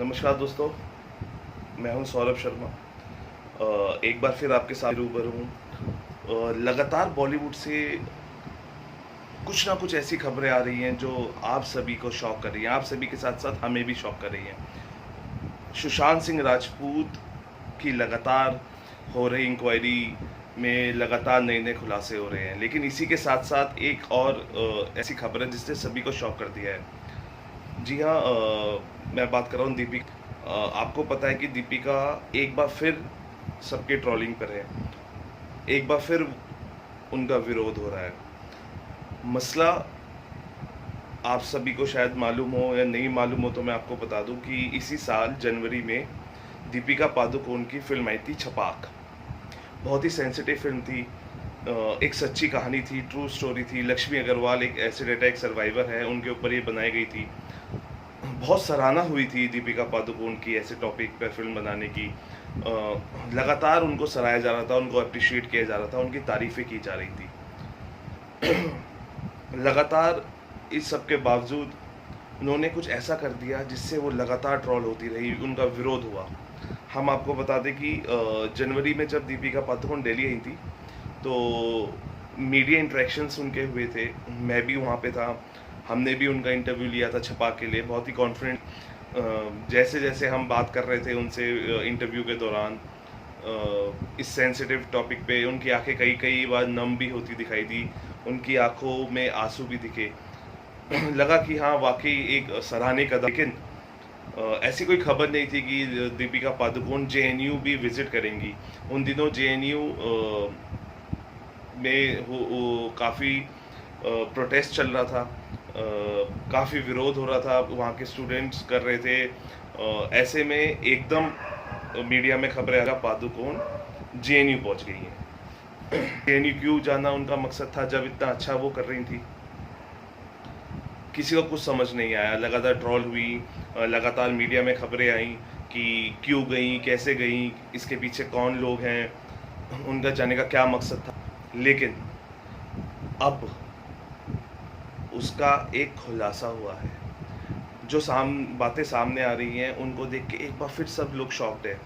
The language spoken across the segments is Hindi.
नमस्कार दोस्तों, मैं हूं सौरभ शर्मा। एक बार फिर आपके साथ रूबरू हूं। लगातार बॉलीवुड से कुछ ना कुछ ऐसी खबरें आ रही हैं जो आप सभी को शॉक कर रही हैं, आप सभी के साथ साथ हमें भी शॉक कर रही हैं। सुशांत सिंह राजपूत की लगातार हो रही इंक्वायरी में लगातार नए नए खुलासे हो रहे हैं, लेकिन इसी के साथ साथ एक और ऐसी खबर है जिसने सभी को शॉक कर दिया है। जी हाँ, मैं बात कर रहा हूँ दीपिका। आपको पता है कि दीपिका एक बार फिर सबके ट्रोलिंग पर है, एक बार फिर उनका विरोध हो रहा है। मसला आप सभी को शायद मालूम हो या नहीं मालूम हो तो मैं आपको बता दूं कि इसी साल जनवरी में दीपिका पादुकोण की फिल्म आई थी छपाक। बहुत ही सेंसिटिव फिल्म थी, एक सच्ची कहानी थी, ट्रू स्टोरी थी। लक्ष्मी अग्रवाल एक एसिड अटैक सर्वाइवर है, उनके ऊपर ये बनाई गई थी। बहुत सराहना हुई थी दीपिका पादुकोण की ऐसे टॉपिक पर फिल्म बनाने की। लगातार उनको सराहा जा रहा था, उनको अप्रिशिएट किया जा रहा था, उनकी तारीफ़ें की जा रही थी। लगातार इस सब के बावजूद उन्होंने कुछ ऐसा कर दिया जिससे वो लगातार ट्रॉल होती रही, उनका विरोध हुआ। हम आपको बता दें कि जनवरी में जब दीपिका पादुकोण दिल्ली आई थी तो मीडिया इंटरेक्शंस उनके हुए थे, मैं भी वहाँ पे था। हमने भी उनका इंटरव्यू लिया था छपाक के लिए, बहुत ही कॉन्फिडेंट। जैसे जैसे हम बात कर रहे थे उनसे इंटरव्यू के दौरान इस सेंसिटिव टॉपिक पे, उनकी आंखें कई कई बार नम भी होती दिखाई दी, उनकी आंखों में आंसू भी दिखे। लगा कि हाँ वाकई एक सराहनीय कदम। लेकिन ऐसी कोई खबर नहीं थी कि दीपिका पादुकोण जेएनयू भी विजिट करेंगी। उन दिनों जेएनयू में काफ़ी प्रोटेस्ट चल रहा था, काफ़ी विरोध हो रहा था, वहाँ के स्टूडेंट्स कर रहे थे। ऐसे में एकदम मीडिया में खबरें आया पादुकोण जेएनयू पहुँच गई हैं। जेएनयू क्यों जाना उनका मकसद था जब इतना अच्छा वो कर रही थी? किसी को कुछ समझ नहीं आया। लगातार ट्रॉल हुई, लगातार मीडिया में खबरें आई कि क्यों गई, कैसे गई, इसके पीछे कौन लोग हैं, उनका जाने का क्या मकसद था। लेकिन अब उसका एक खुलासा हुआ है। जो बातें सामने आ रही हैं उनको देख के एक बार फिर सब लोग शॉक्ड है।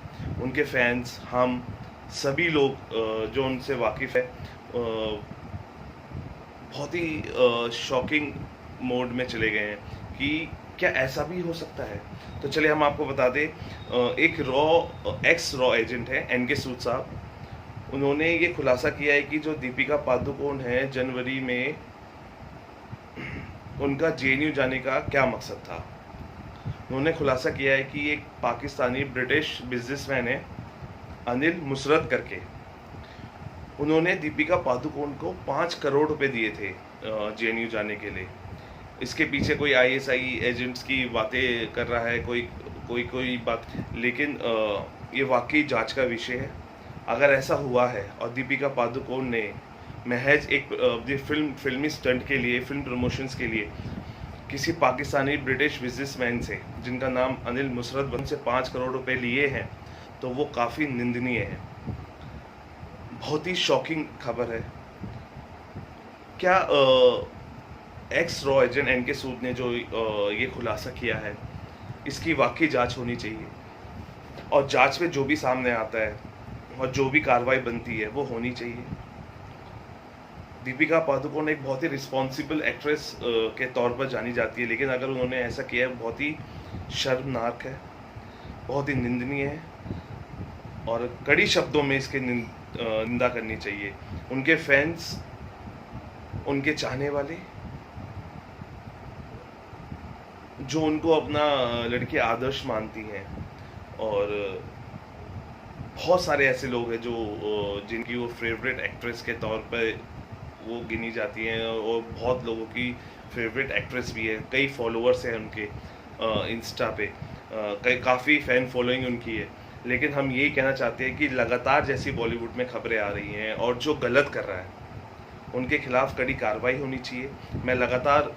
उनके फैंस, हम सभी लोग जो उनसे वाकिफ़ है बहुत ही शॉकिंग मोड में चले गए हैं कि क्या ऐसा भी हो सकता है। तो चलिए हम आपको बता दें, एक एक्स रॉ एजेंट है एनके सूद साहब, उन्होंने ये खुलासा किया है कि जो दीपिका पादुकोण है जनवरी में उनका जेएनयू जाने का क्या मकसद था। उन्होंने खुलासा किया है कि एक पाकिस्तानी ब्रिटिश बिजनेसमैन है अनिल मुसरत करके, उन्होंने दीपिका पादुकोण को 5 करोड़ रुपए दिए थे जेएनयू जाने के लिए। इसके पीछे कोई आईएसआई एजेंट्स की बातें कर रहा है, कोई बात, लेकिन ये वाकई जांच का विषय है। अगर ऐसा हुआ है और दीपिका पादुकोण ने महज एक फिल्मी स्टंट के लिए, फिल्म प्रमोशंस के लिए किसी पाकिस्तानी ब्रिटिश बिजनेसमैन से जिनका नाम अनिल मुसरत से 5 करोड़ रुपए लिए हैं, तो वो काफ़ी निंदनीय है। बहुत ही शॉकिंग खबर है। क्या एक्स रॉ एजेंट एनके सूद ने जो ये खुलासा किया है, इसकी वाकई जांच होनी चाहिए, और जांच में जो भी सामने आता है और जो भी कार्रवाई बनती है वो होनी चाहिए। दीपिका पादुकोण एक बहुत ही रिस्पॉन्सिबल एक्ट्रेस के तौर पर जानी जाती है, लेकिन अगर उन्होंने ऐसा किया है बहुत ही शर्मनाक है, बहुत ही निंदनीय है, और कड़ी शब्दों में इसकी निंदा करनी चाहिए। उनके फैंस, उनके चाहने वाले जो उनको अपना लड़की आदर्श मानती हैं, और बहुत सारे ऐसे लोग हैं जो जिनकी वो फेवरेट एक्ट्रेस के तौर पर वो गिनी जाती हैं, और बहुत लोगों की फेवरेट एक्ट्रेस भी है। कई फॉलोअर्स हैं उनके इंस्टा पे, काफ़ी फ़ैन फॉलोइंग उनकी है। लेकिन हम यही कहना चाहते हैं कि लगातार जैसी बॉलीवुड में खबरें आ रही हैं और जो गलत कर रहा है उनके खिलाफ कड़ी कार्रवाई होनी चाहिए। मैं लगातार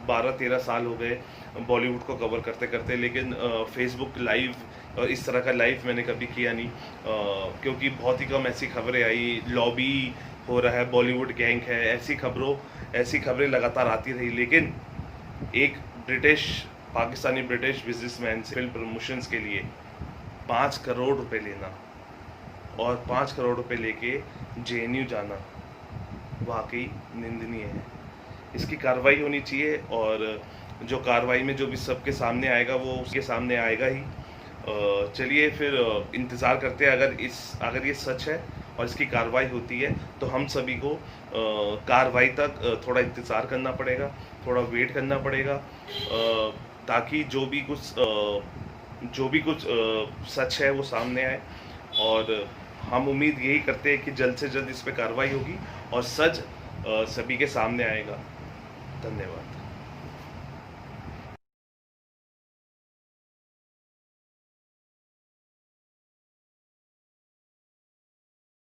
12-13 साल हो गए बॉलीवुड को कवर करते करते, लेकिन फेसबुक लाइव और इस तरह का लाइव मैंने कभी किया नहीं, क्योंकि बहुत ही कम ऐसी खबरें आई। लॉबी हो रहा है, बॉलीवुड गैंग है, ऐसी खबरें लगातार आती रही। लेकिन एक ब्रिटिश पाकिस्तानी ब्रिटिश बिजनेसमैन से फिल्म प्रमोशंस के लिए 5 करोड़ रुपए लेना और 5 करोड़ रुपए लेके जेएनयू जाना वाकई निंदनीय है। इसकी कार्रवाई होनी चाहिए और जो कार्रवाई में जो भी सबके सामने आएगा वो उसके सामने आएगा ही। चलिए फिर इंतज़ार करते हैं, अगर ये सच है और इसकी कार्रवाई होती है तो हम सभी को कार्रवाई तक थोड़ा इंतज़ार करना पड़ेगा, थोड़ा वेट करना पड़ेगा, ताकि जो भी कुछ सच है वो सामने आए। और हम उम्मीद यही करते हैं कि जल्द से जल्द इस पे कार्रवाई होगी और सच सभी के सामने आएगा। धन्यवाद।